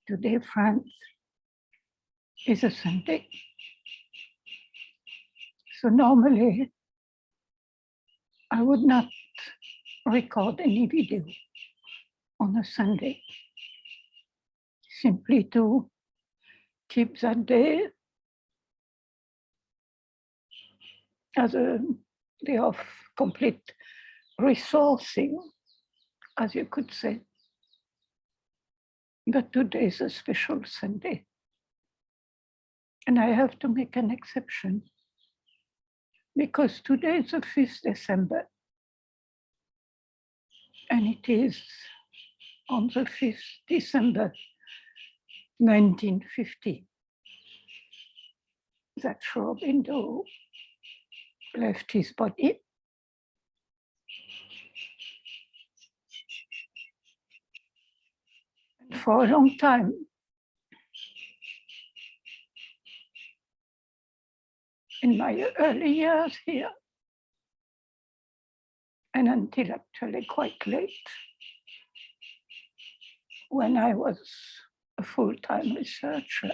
Today, friends, is a Sunday. So normally, I would not record any video on a Sunday, simply to keep that day as a day of complete resourcing, as you could say. But today is a special Sunday. And I have to make an exception, because today is the 5th December. And it is on the 5th December 1950 that Sri Aurobindo left his body. And for a long time, in my early years here, and until actually quite late, when I was a full-time researcher,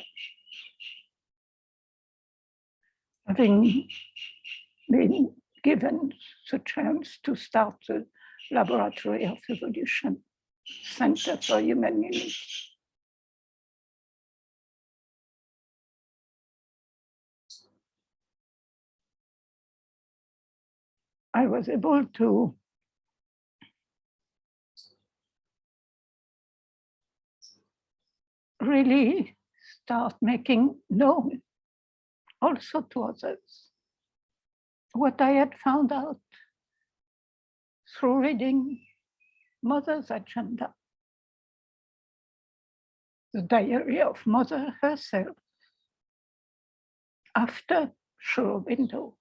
having been given the chance to start the Laboratory of Evolution Center for Human Unity. I was able to really start making known also to others what I had found out through reading Mother's agenda, the diary of Mother herself, after Sri Aurobindo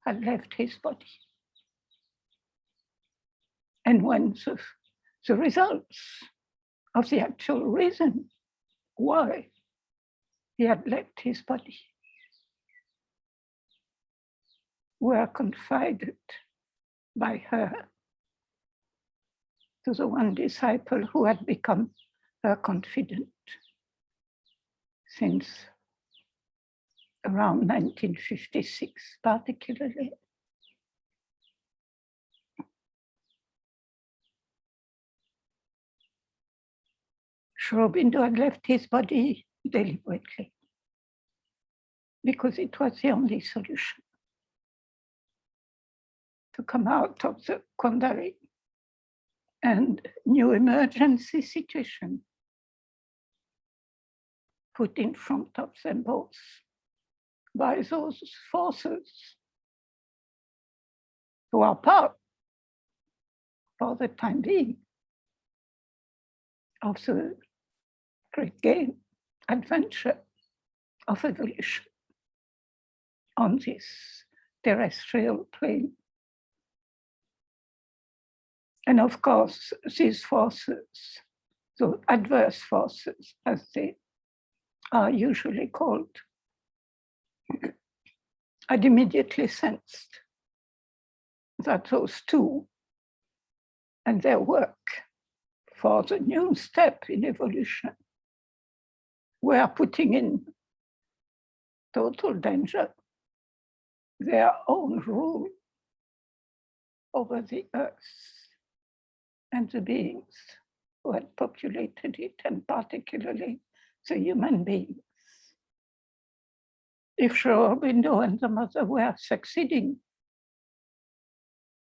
had left his body. And when the results of the actual reason why he had left his body were confided by her to the one disciple who had become her confidant since around 1956, particularly. Sri Aurobindo had left his body deliberately because it was the only solution to come out of the quandary and new emergency situation put in front of them both by those forces who are part, for the time being, of the great game, adventure of evolution on this terrestrial plane. And of course, these forces, the adverse forces, as they are usually called, had immediately sensed that those two and their work for the new step in evolution were putting in total danger their own rule over the earth and the beings who had populated it, and particularly the human beings. If Sri Aurobindo and the Mother were succeeding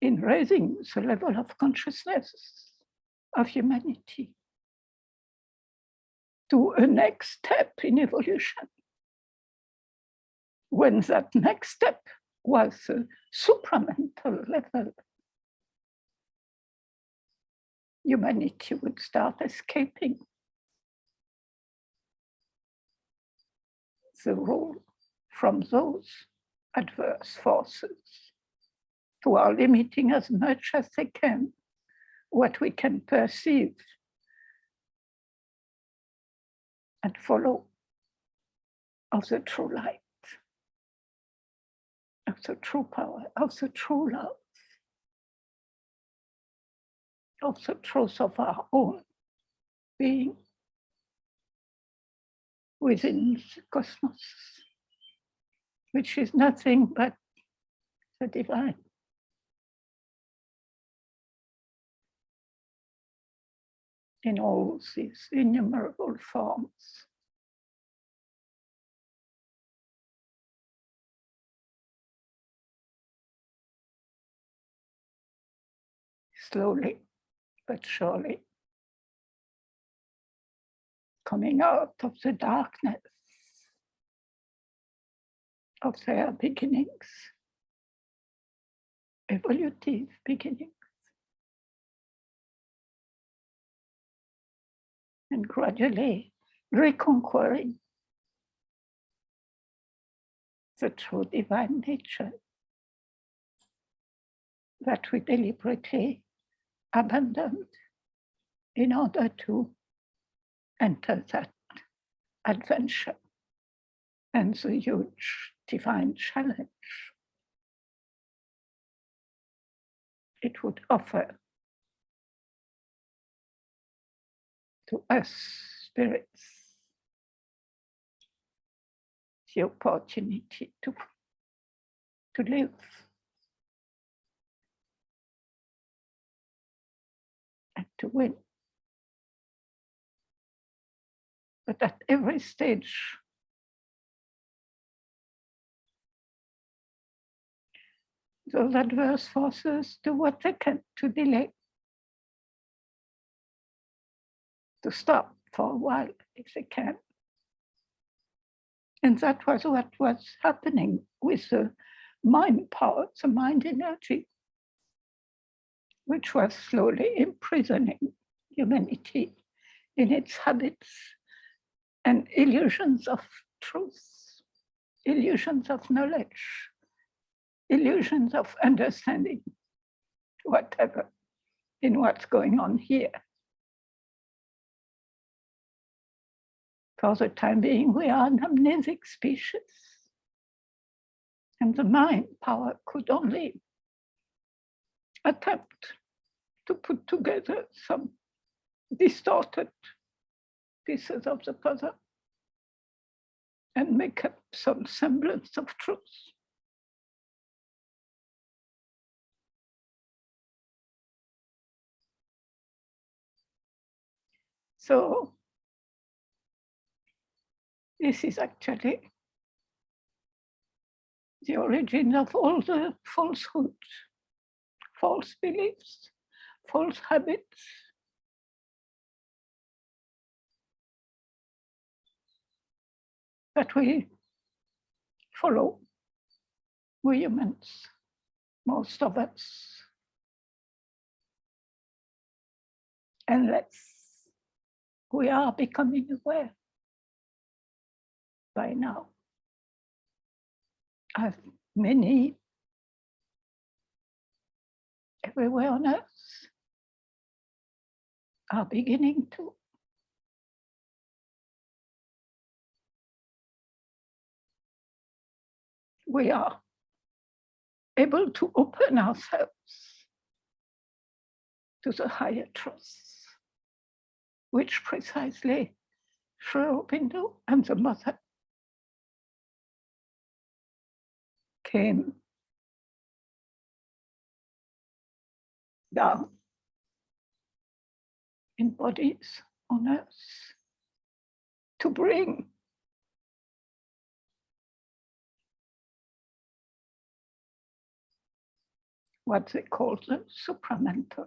in raising the level of consciousness of humanity to a next step in evolution, when that next step was a supramental level, humanity would start escaping the rule from those adverse forces who are limiting as much as they can what we can perceive and follow of the true light, of the true power, of the true love, of the truth of our own being within the cosmos, which is nothing but the divine. In all these innumerable forms. Slowly but surely coming out of the darkness of their beginnings, evolutive beginnings, and gradually reconquering the true divine nature that we deliberately abandoned in order to enter that adventure and the huge divine challenge it would offer to us spirits the opportunity to live and to win. But at every stage, those adverse forces do what they can to delay, to stop for a while if they can. And that was what was happening with the mind power, the mind energy, which was slowly imprisoning humanity in its habits and illusions of truth, illusions of knowledge, illusions of understanding whatever in what's going on here. For the time being, we are an amnesic species. And the mind power could only attempt to put together some distorted pieces of the puzzle and make up some semblance of truth. So this is actually the origin of all the falsehoods, false beliefs, false habits. That we follow, we humans, most of us, unless we are becoming aware by now, as many everywhere on earth are beginning to. We are able to open ourselves to the higher truth, which precisely Sri Aurobindo and the Mother came down in bodies on earth to bring what they call the supramental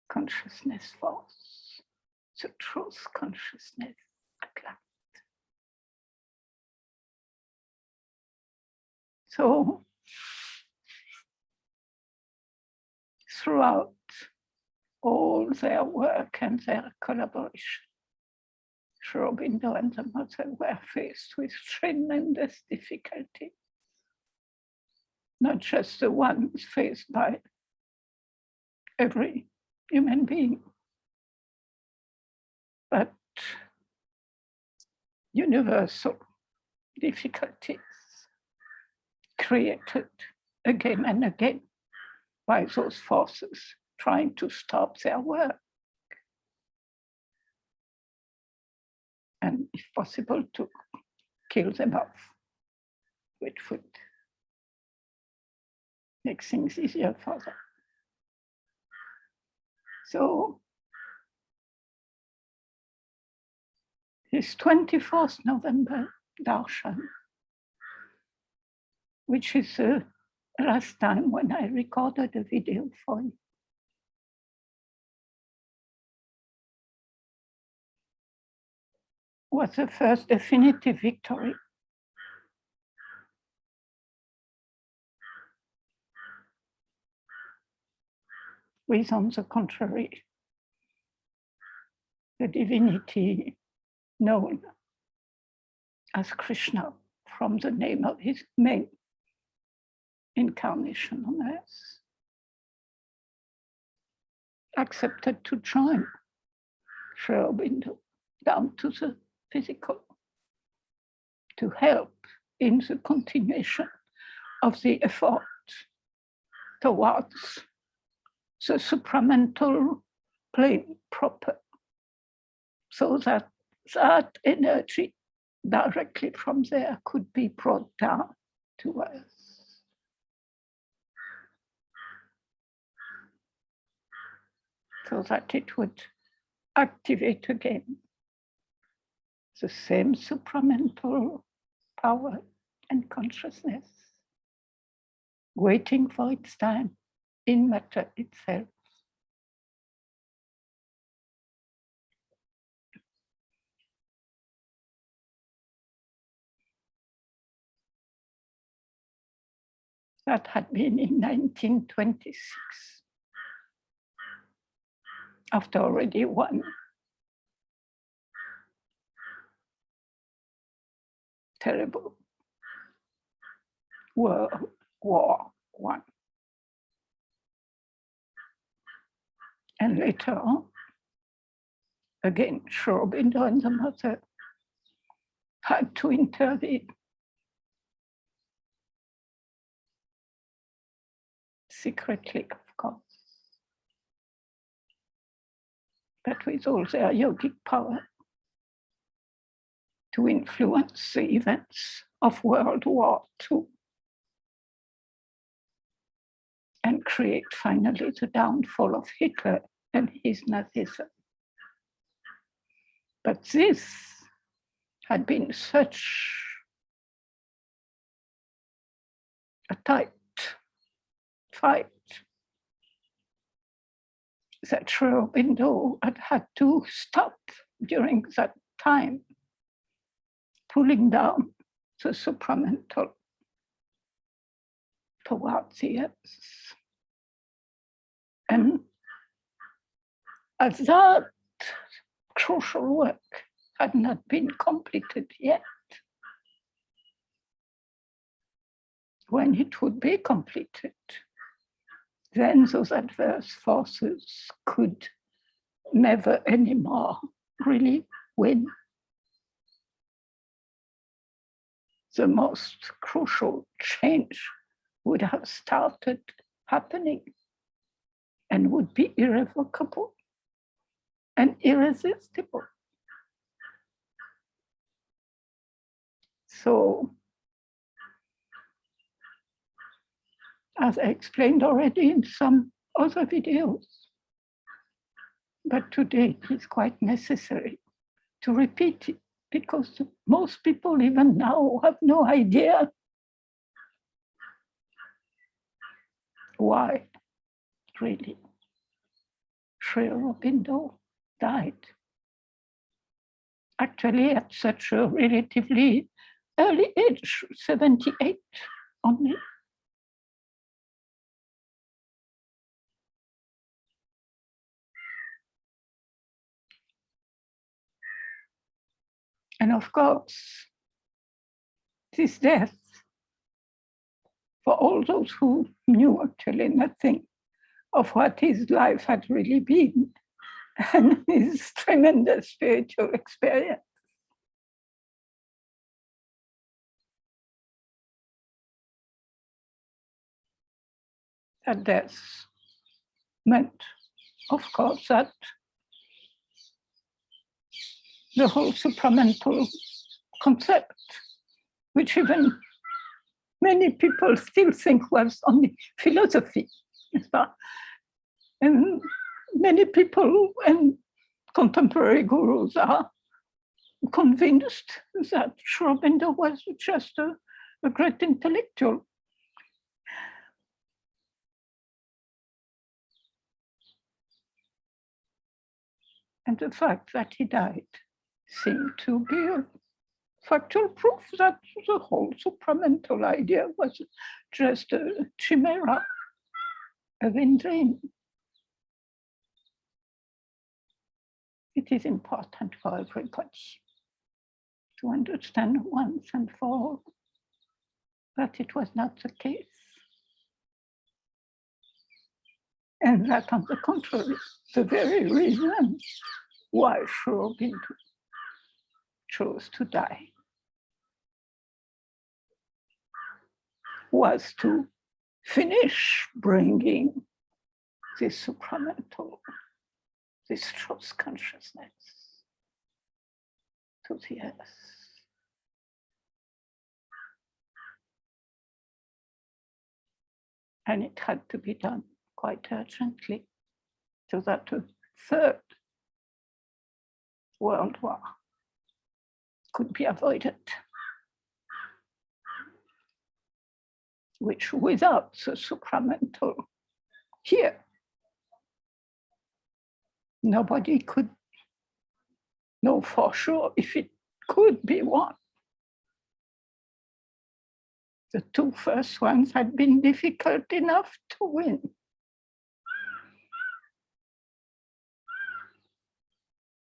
consciousness force, the truth consciousness at last. So throughout all their work and their collaboration, Sri Aurobindo and the Mother were faced with tremendous difficulty, not just the ones faced by every human being, but universal difficulties created again and again by those forces trying to stop their work. and if possible to kill them off, which would make things easier for them. So this 24th November darshan, which is the last time when I recorded a video for you, was the first definitive victory. With, on the contrary, the divinity known as Krishna from the name of his main incarnation on earth, accepted to join Sri Aurobindo down to the physical to help in the continuation of the effort towards the supramental plane proper, so that that energy directly from there could be brought down to us. So that it would activate again the same supramental power and consciousness, waiting for its time in matter itself. That had been in 1926, after already one terrible World War I. And later on, again, Sri Aurobindo and the mother had to intervene. Secretly, of course, but with all their yogic power to influence the events of World War II and create finally the downfall of Hitler and his Nazism. But this had been such a tight fight that Sri Aurobindo had to stop during that time, pulling down the supramental towards the earth. And as that crucial work had not been completed yet, when it would be completed, then those adverse forces could never anymore really win. The most crucial change would have started happening and would be irrevocable and irresistible. So, as I explained already in some other videos, but today it's quite necessary to repeat it, because most people even now have no idea why really Sri Aurobindo died. Actually at such a relatively early age, 78 only. And of course, this death, for all those who knew actually nothing of what his life had really been and his tremendous spiritual experience, that death meant, of course, that the whole supramental concept, which even many people still think was only philosophy. And many people and contemporary gurus are convinced that Sri Aurobindo was just a great intellectual. And the fact that he died seemed to be a factual proof that the whole supramental idea was just a chimera, a vain dream. It is important for everybody to understand once and for all that it was not the case. And that, on the contrary, the very reason why Sri Aurobindo chose to die was to finish bringing this supramental, this truth consciousness to the earth. And it had to be done quite urgently, so that the Third World War could be avoided, which without the supramental here, nobody could know for sure if it could be won. The two first ones had been difficult enough to win.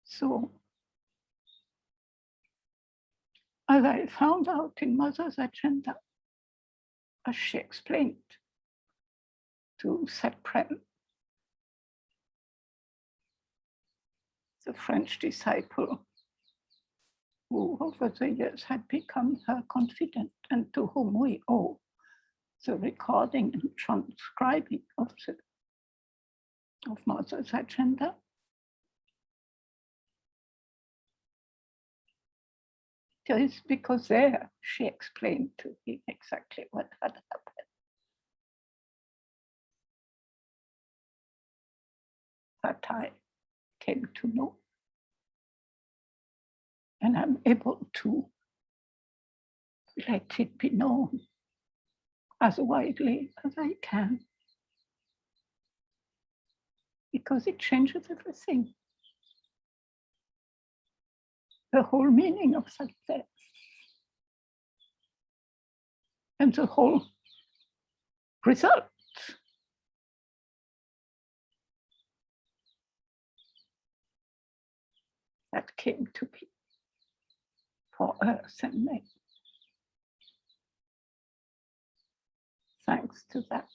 So, as I found out in Mother's agenda, as she explained to Supreme, the French disciple who over the years had become her confidant and to whom we owe the recording and transcribing of Mother's agenda. It is because there she explained to him exactly what had happened. That I came to know. And I'm able to let it be known as widely as I can, because it changes everything. The whole meaning of success and the whole result. That came to be for Earth and me. Thanks to that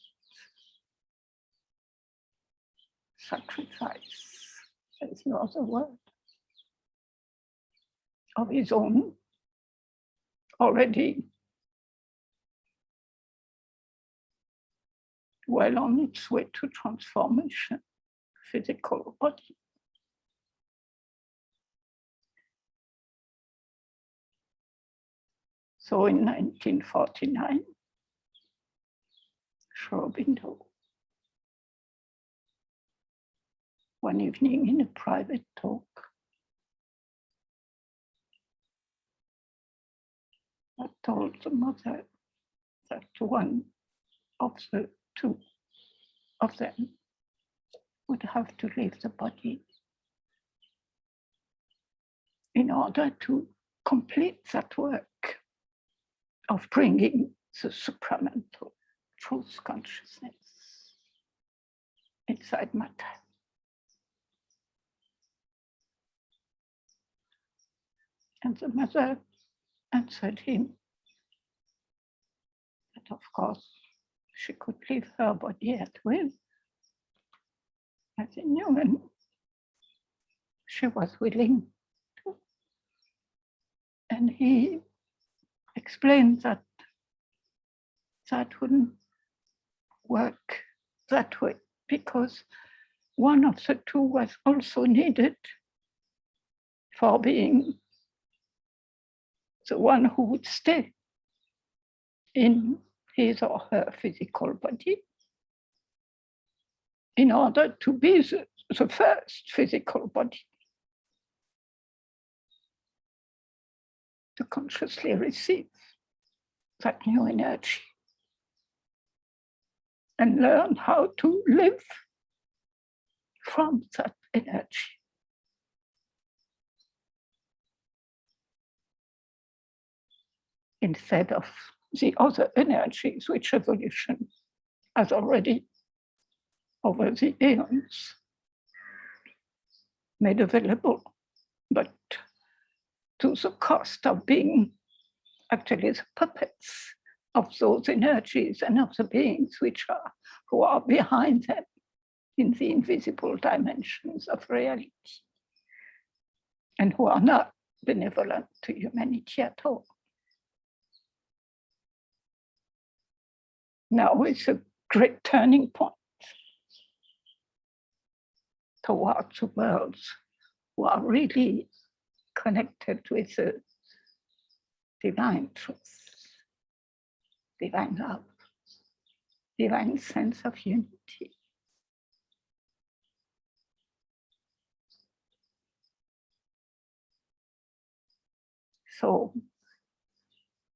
sacrifice, there's no other word, of his own already well on its way to transformation, physical body. So in 1949, Sri Aurobindo, one evening in a private talk, I told the mother that one of the two of them would have to leave the body in order to complete that work of bringing the supramental truth consciousness inside matter. And the mother answered him that, of course, she could leave her body at will, as he knew, and she was willing to. And he explained that that wouldn't work that way, because one of the two was also needed for being the one who would stay in his or her physical body in order to be the first physical body to consciously receive that new energy and learn how to live from that energy. Instead of the other energies which evolution has already, over the eons, made available, but to the cost of being actually the puppets of those energies and of the beings who are behind them in the invisible dimensions of reality, and who are not benevolent to humanity at all. Now is a great turning point towards the worlds who are really connected with the divine truth, divine love, divine sense of unity. So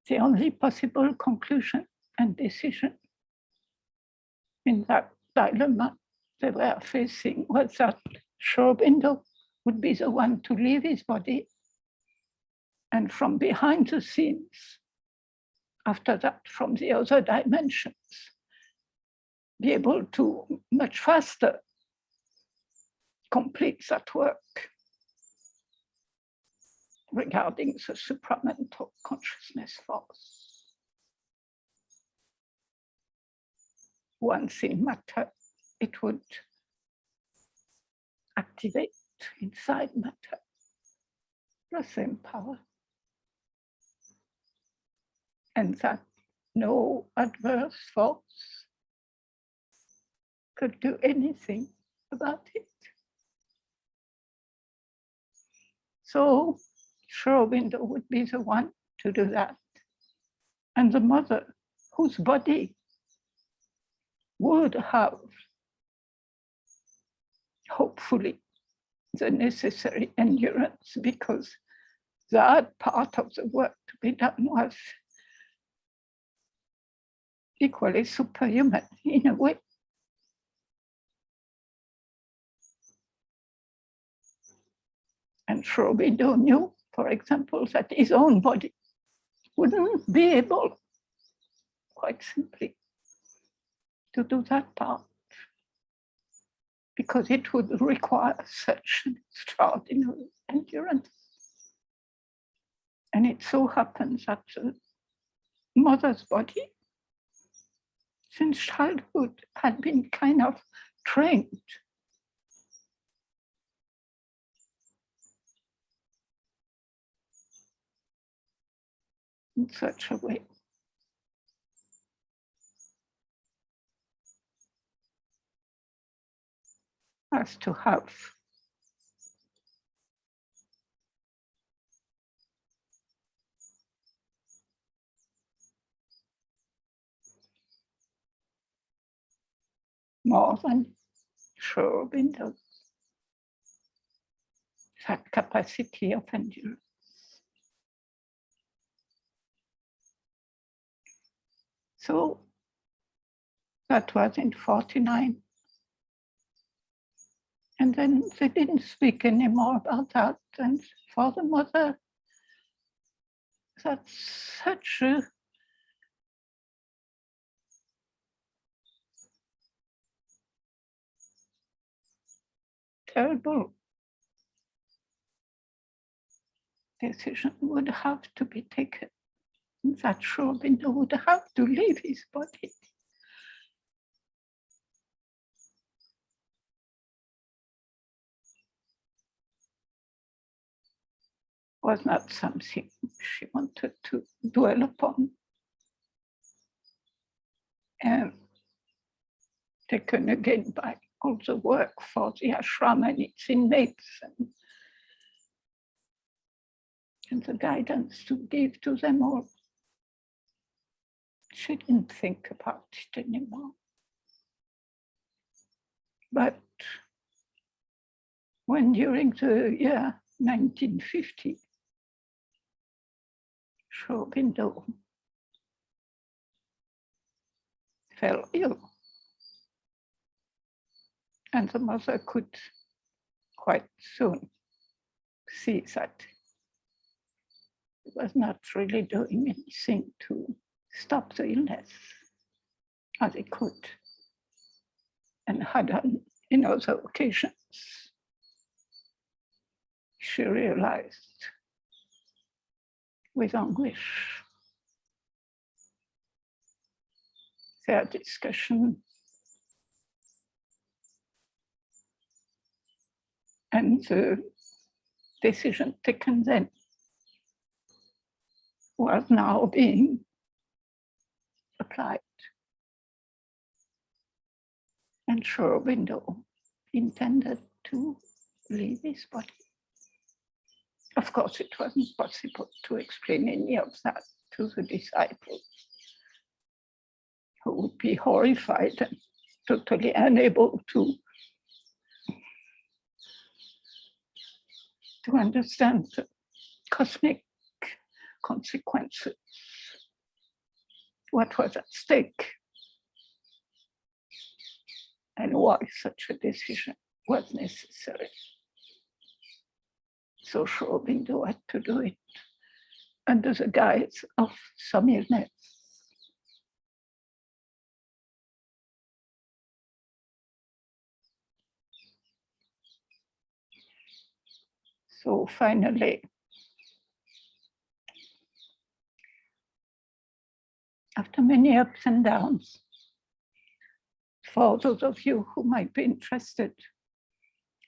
the only possible conclusion and decision in that dilemma they were facing was that Sri Aurobindo would be the one to leave his body, and from behind the scenes, after that, from the other dimensions, be able to much faster complete that work regarding the supramental consciousness force. Once in matter, it would activate inside matter the same power, and that no adverse force could do anything about it. So Sri Aurobindo would be the one to do that. And the mother, whose body would have, hopefully, the necessary endurance, because that part of the work to be done was equally superhuman in a way. And Sri Aurobindo knew, for example, that his own body wouldn't be able, quite simply, to do that part, because it would require such an extraordinary endurance. And it so happens that the mother's body, since childhood, had been kind of trained in such a way as to have more than Sri Aurobindo, that capacity of endurance. So that was in 49. And then they didn't speak anymore about that. And for the mother, that's such a terrible decision would have to be taken. That Sri Aurobindo would have to leave his body. Was not something she wanted to dwell upon. And taken again by all the work for the ashram and its inmates, and and the guidance to give to them all. She didn't think about it anymore. But when during the year 1950, Sri Aurobindo fell ill, and the mother could quite soon see that he was not really doing anything to stop the illness as he could, and had done in other occasions. She realized with anguish their discussion and the decision taken then was now being applied. And Sri Aurobindo intended to leave his body. Of course, it wasn't possible to explain any of that to the disciples, who would be horrified and totally unable to understand the cosmic consequences, what was at stake, and why such a decision was necessary. So Sri Aurobindo had to do it under the guise of some illness. So finally, after many ups and downs, for those of you who might be interested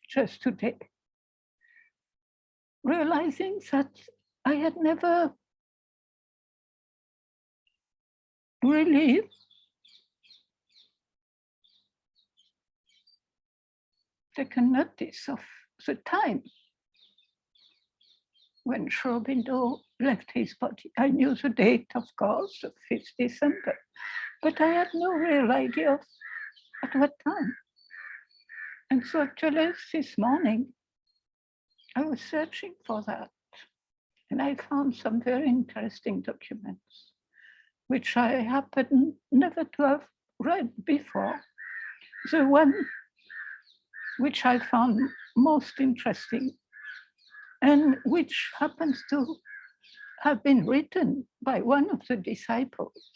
just today, realizing that I had never really taken notice of the time when Sri Aurobindo left his body. I knew the date, of course, the 5th December, but I had no real idea of at what time. And so actually this morning, I was searching for that, and I found some very interesting documents, which I happened never to have read before. The one which I found most interesting, and which happens to have been written by one of the disciples,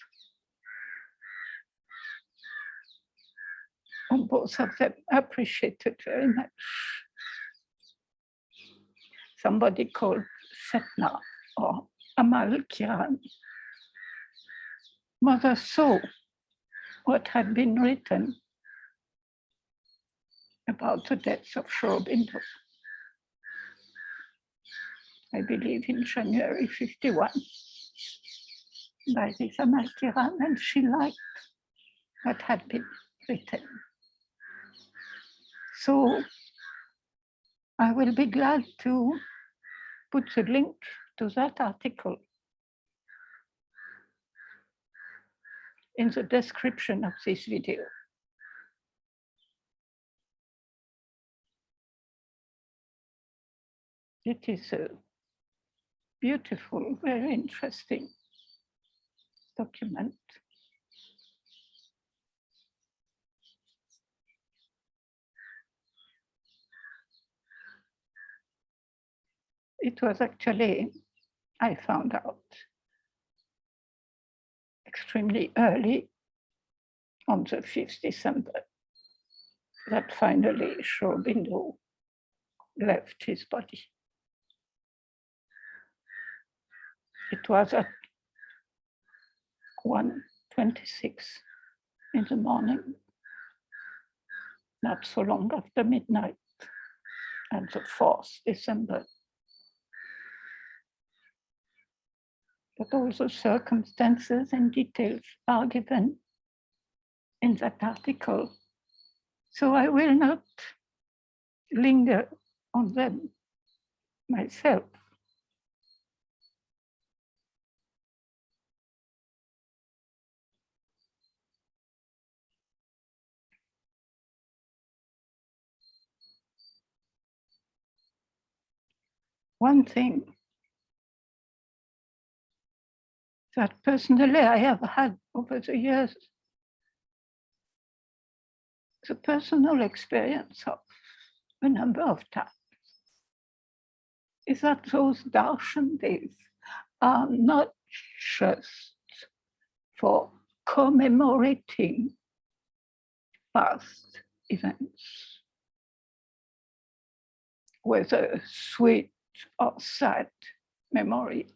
whom both of them appreciated very much. Somebody called Setna or Amal Kiran. Mother saw what had been written about the death of Sri Aurobindo, I believe in January 51, by this Amal Kiran, and she liked what had been written. So I will be glad to put the link to that article in the description of this video. It is a beautiful, very interesting document. It was actually, I found out extremely early on the 5th December that finally Sri Aurobindo left his body. It was at 1:26 in the morning, not so long after midnight, and the 4th December. But all the circumstances and details are given in that article. So I will not linger on them myself. one thing that personally I have had over the years, the personal experience of a number of times, is that those darshan days are not just for commemorating past events, whether sweet or sad memories.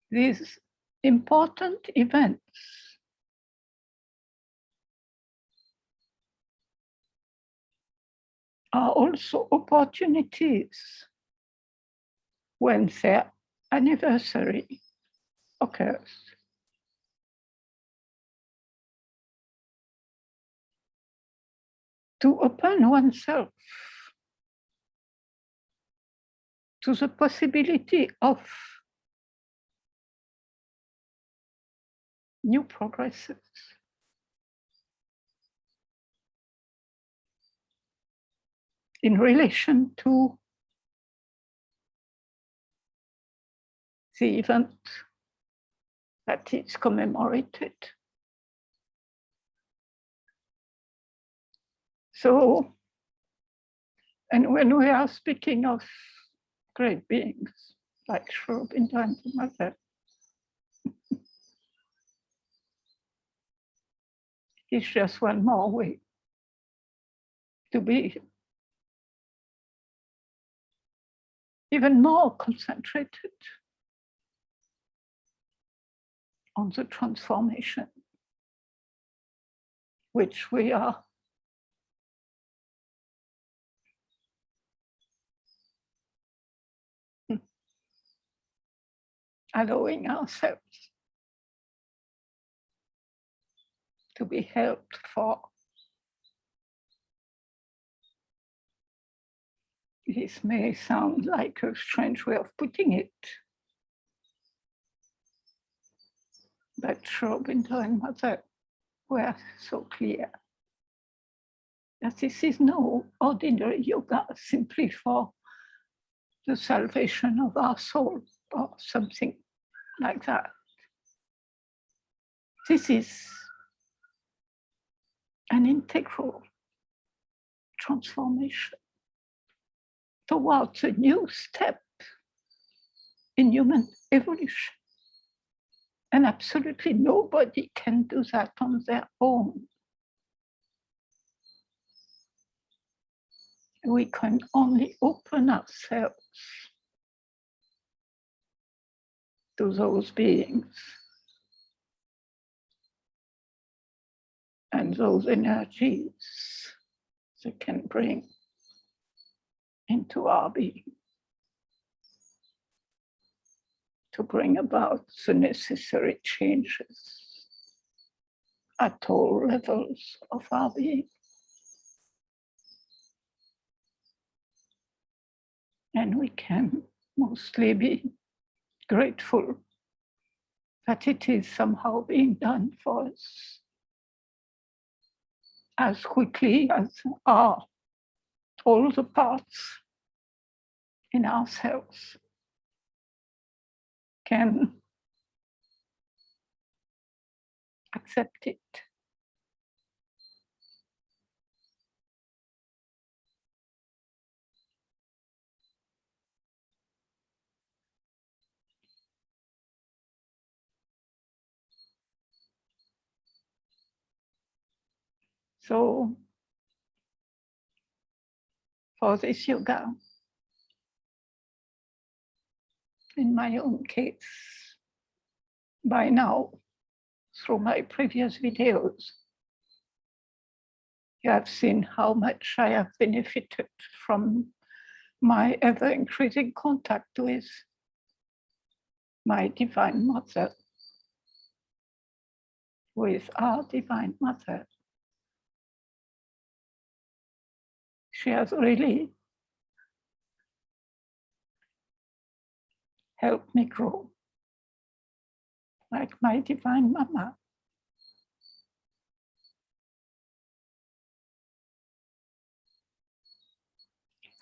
These important events are also opportunities when their anniversary occurs to open oneself to the possibility of new progresses. In relation to the event that is commemorated. So, and when we are speaking of great beings like Sri Aurobindo and the Mother, it's just one more way to be even more concentrated on the transformation which we are allowing ourselves to be helped for. This may sound like a strange way of putting it, but Sri Aurobindo and Mother were so clear that this is no ordinary yoga simply for the salvation of our soul or something like that. This is an integral transformation towards a new step in human evolution. And absolutely nobody can do that on their own. We can only open ourselves to those beings and those energies they can bring into our being to bring about the necessary changes at all levels of our being. And we can mostly be grateful that it is somehow being done for us as quickly as are all the parts in ourselves can accept it. So for this yoga, in my own case, by now, through my previous videos, you have seen how much I have benefited from my ever-increasing contact with my Divine Mother, with our Divine Mother. She has really helped me grow like my Divine Mama.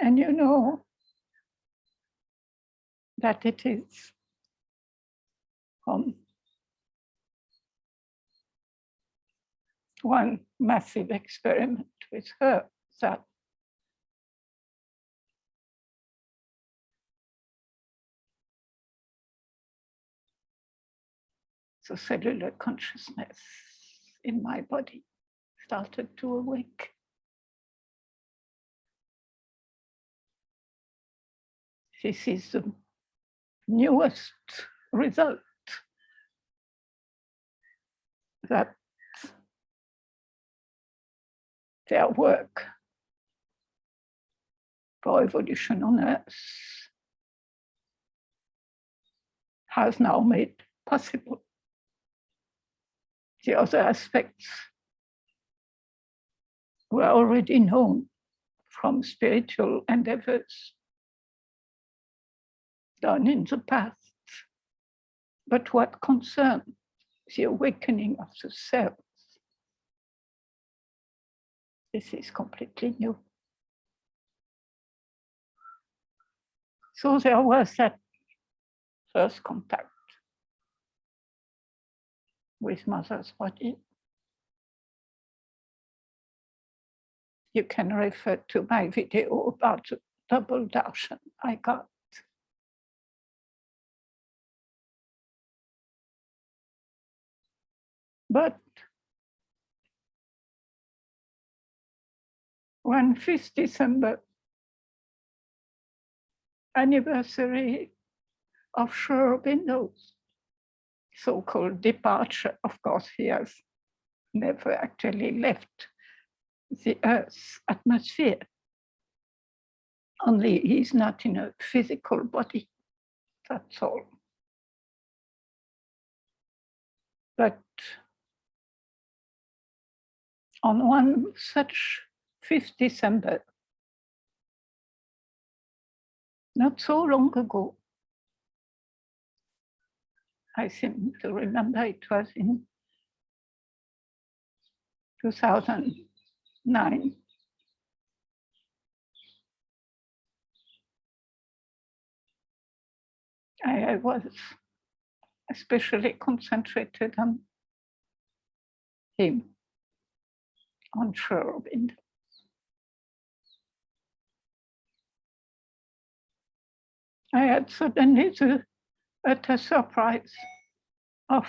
And you know that it is one massive experiment with her that the cellular consciousness in my body started to awake. This is the newest result that their work for evolution on Earth has now made possible. The other aspects were already known from spiritual endeavors done in the past. But what concerns the awakening of the cells, this is completely new. So there was that first contact with mother's body. You can refer to my video about the double darshan I got. But on 5th December, anniversary of Sri Aurobindo's so-called departure, of course, he has never actually left the Earth's atmosphere. Only he's not in a physical body, that's all. But on one such 5th December, not so long ago, I seem to remember it was in 2009. I was especially concentrated on him, on Sri Aurobindo. I had suddenly the utter surprise of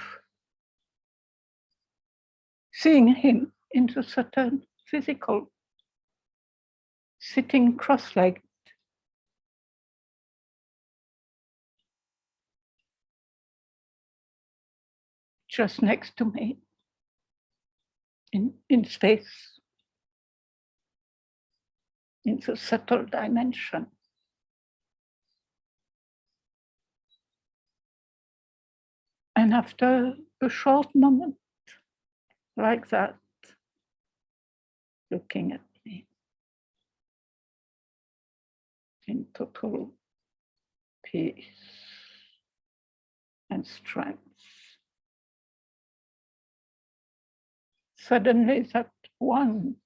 seeing him into certain physical, sitting cross-legged. Just next to me in space, in the subtle dimension. And after a short moment like that, looking at me in total peace and strength, suddenly that one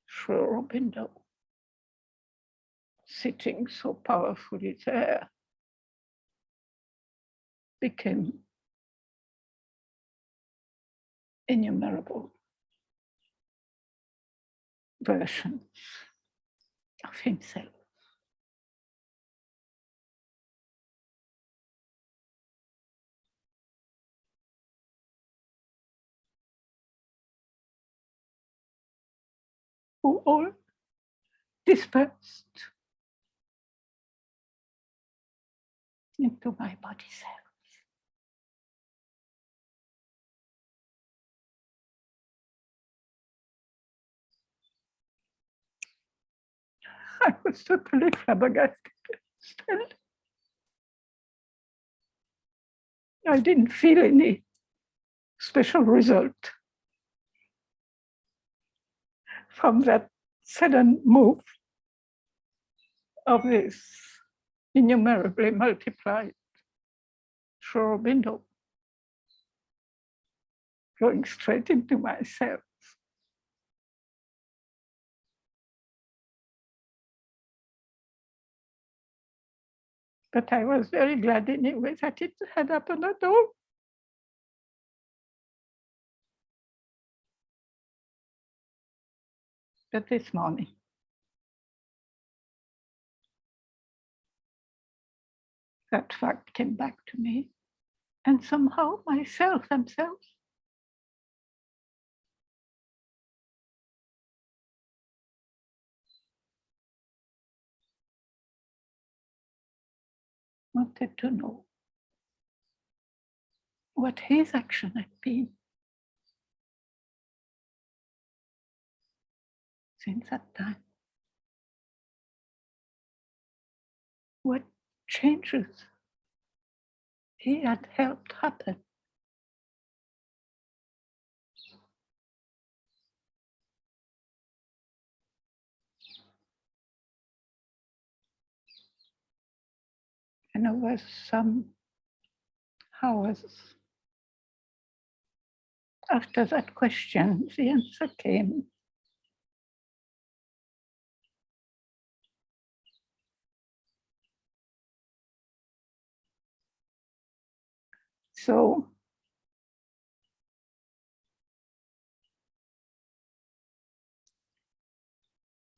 Sri Aurobindo sitting so powerfully there became innumerable versions of himself. Who all dispersed into my body cells. I was totally flabbergasted still. I didn't feel any special result from that sudden move of this innumerably multiplied Sri Aurobindo going straight into my cells. But I was very glad anyway that it had happened at all. But this morning, that fact came back to me, and somehow myself themselves. Wanted to know what his action had been since that time. What changes he had helped happen. And over some hours after that question, the answer came. So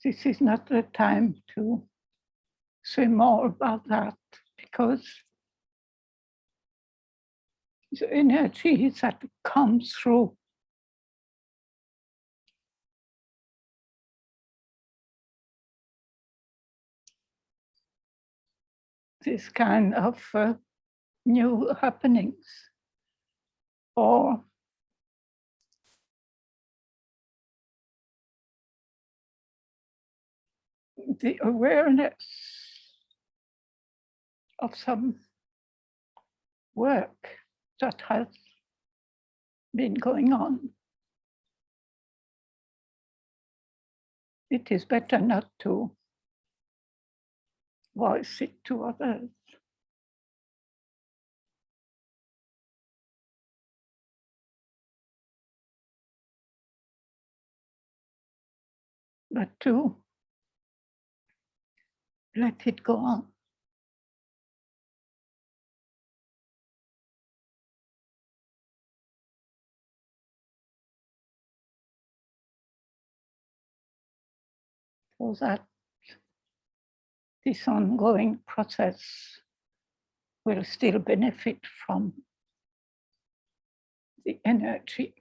this is not the time to say more about that, because the energy that comes through this kind of new happenings, or the awareness of some work that has been going on. It is better not to voice it to others. But to let it go on. So that this ongoing process will still benefit from the energy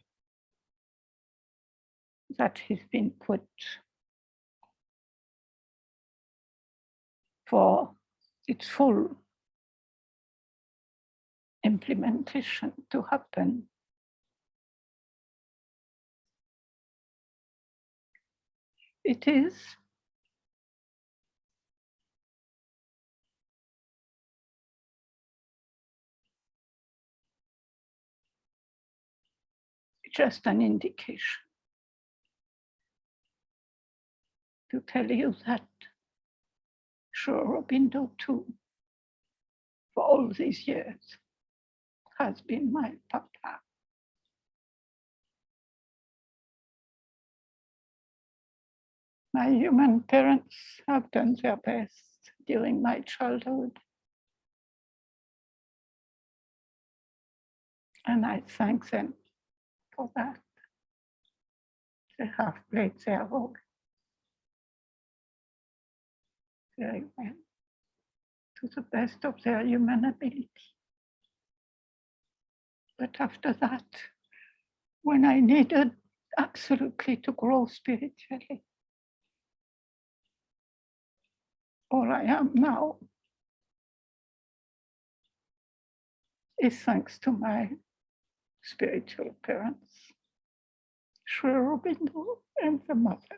that has been put for its full implementation to happen. It is just an indication to tell you that Sri Aurobindo too, for all these years, has been my papa. My human parents have done their best during my childhood. And I thank them for that. They have played their role very well, to the best of their human ability. But after that, when I needed absolutely to grow spiritually, all I am now is thanks to my spiritual parents, Sri Aurobindo and the mother.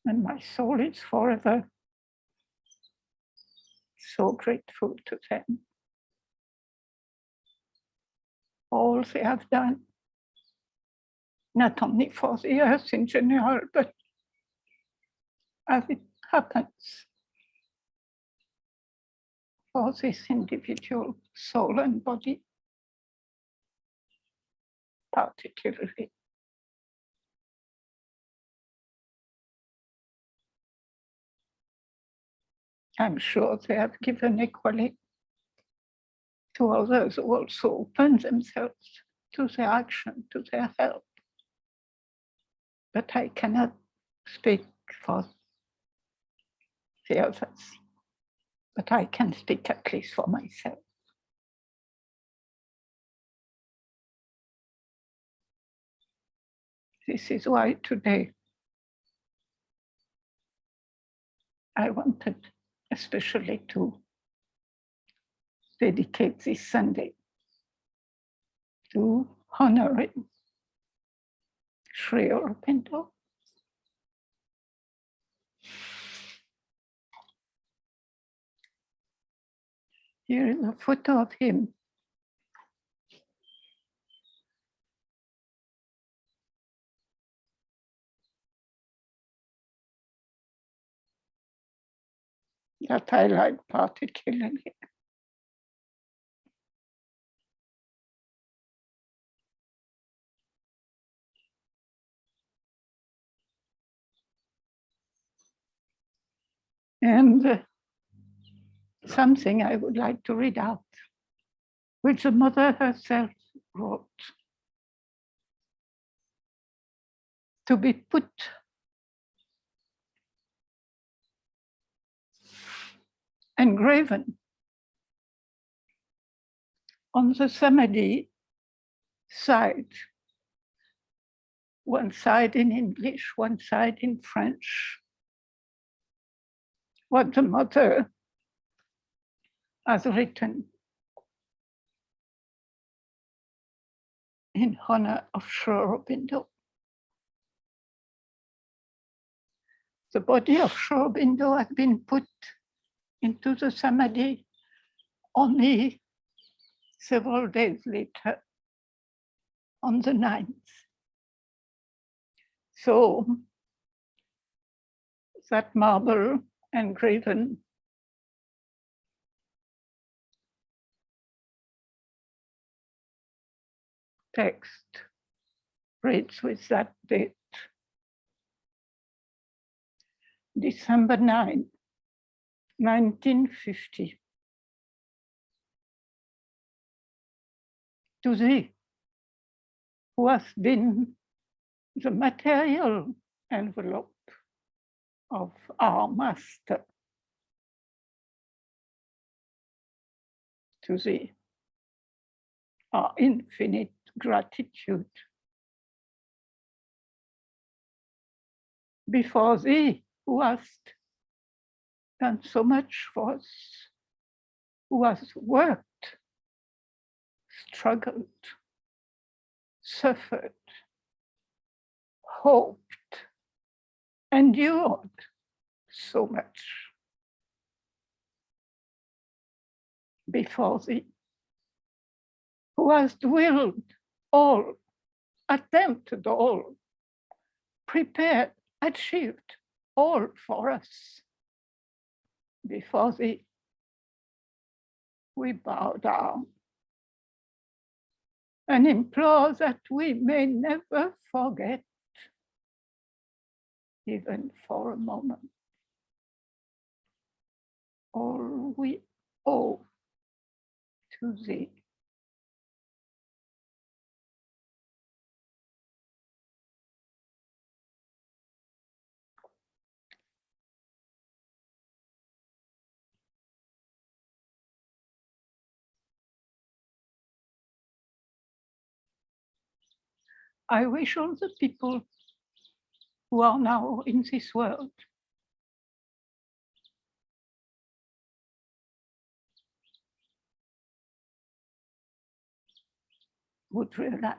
And my soul is forever so grateful to them. All they have done, not only for the earth in general, but as it happens for this individual soul and body, particularly. I'm sure they have given equally to others who also open themselves to their action, to their help. But I cannot speak for the others, but I can speak at least for myself. This is why today I wanted especially to dedicate this Sunday to honoring Sri Aurobindo. Here is a photo of him. That I like particularly. And something I would like to read out, which the mother herself wrote. To be put engraven on the Samadhi side, one side in English, one side in French, what the mother has written in honor of Sri Aurobindo. The body of Sri Aurobindo had been put into the Samadhi only several days later, on the 9th. So that marble engraven text reads with that date, December 9, 1950. To thee, who has been the material envelope of our master, to thee, our infinite gratitude. Before thee, who hast done so much for us, who has worked, struggled, suffered, hoped, endured so much. Before thee, who hast willed all, attempted all, prepared, achieved all for us. Before thee, we bow down and implore that we may never forget, even for a moment, all we owe to thee. I wish all the people who are now in this world would realize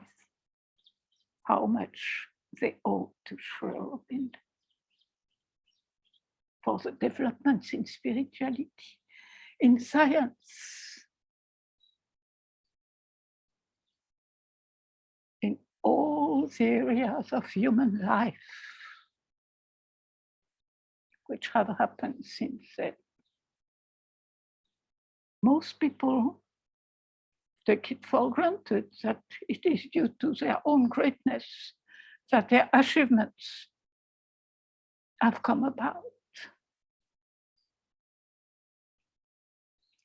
how much they owe to Sri Aurobindo for the developments in spirituality, in science, in all the areas of human life which have happened since then. Most people take it for granted that it is due to their own greatness that their achievements have come about.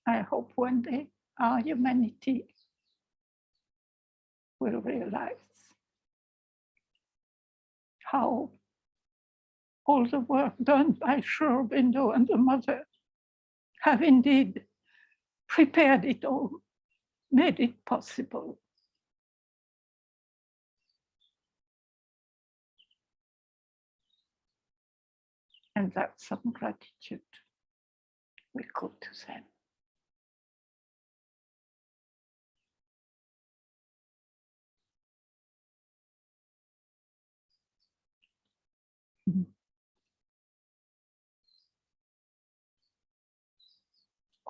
I hope one day our humanity will realize how all the work done by Sri Aurobindo and the Mother have indeed prepared it all, made it possible. And that's some gratitude we go to them.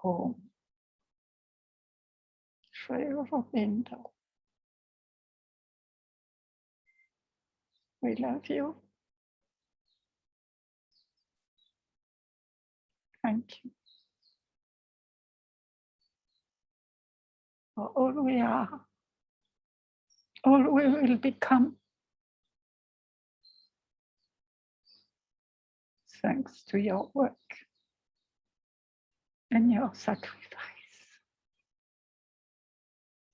Oh, Sri Aurobindo, we love you. Thank you for all we are, all we will become, thanks to your work and your sacrifice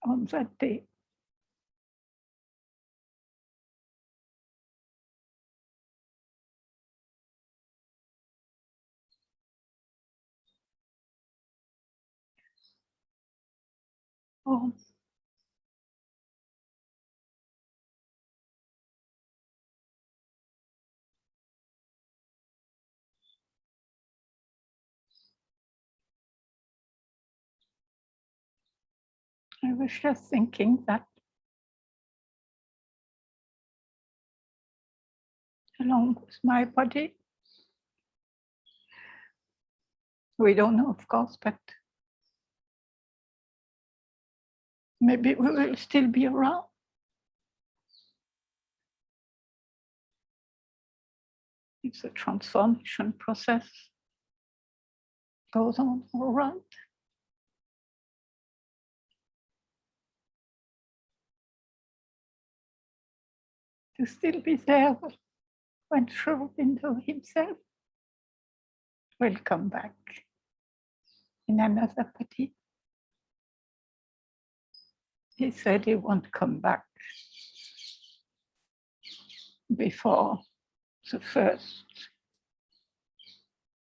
on that day. Oh, I was just thinking that along with my body, we don't know, of course, but maybe we will still be around. If the transformation process goes on around. To still be there when Sri Aurobindo himself will come back in another body. He said he won't come back before the first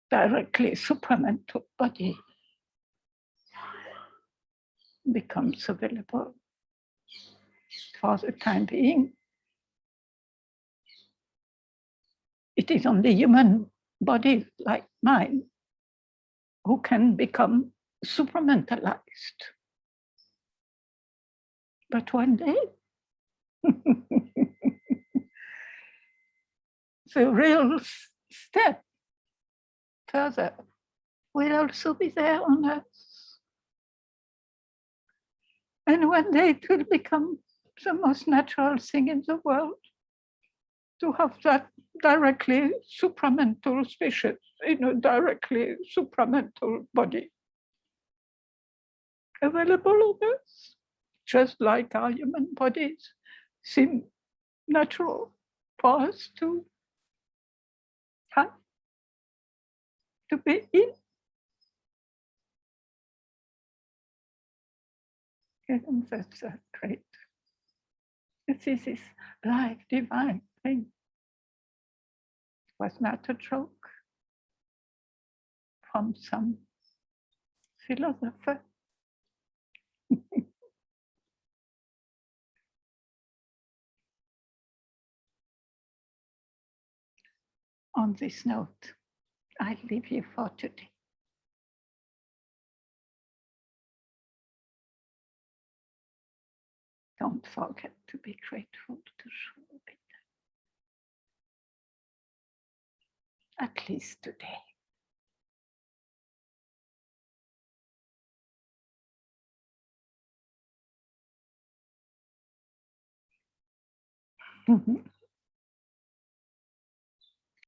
directly supramental body becomes available. For the time being, it is only human bodies like mine who can become supramentalized. But one day, the real step further will also be there on Earth. And one day it will become the most natural thing in the world to have that directly supramental species in a directly supramental body available on Earth, just like our human bodies seem natural for us to have, to be in. And that's great. This is this life divine thing. It was not a joke from some philosopher. On this note, I leave you for today. Don't forget to be grateful to Sri Aurobindo, at least today.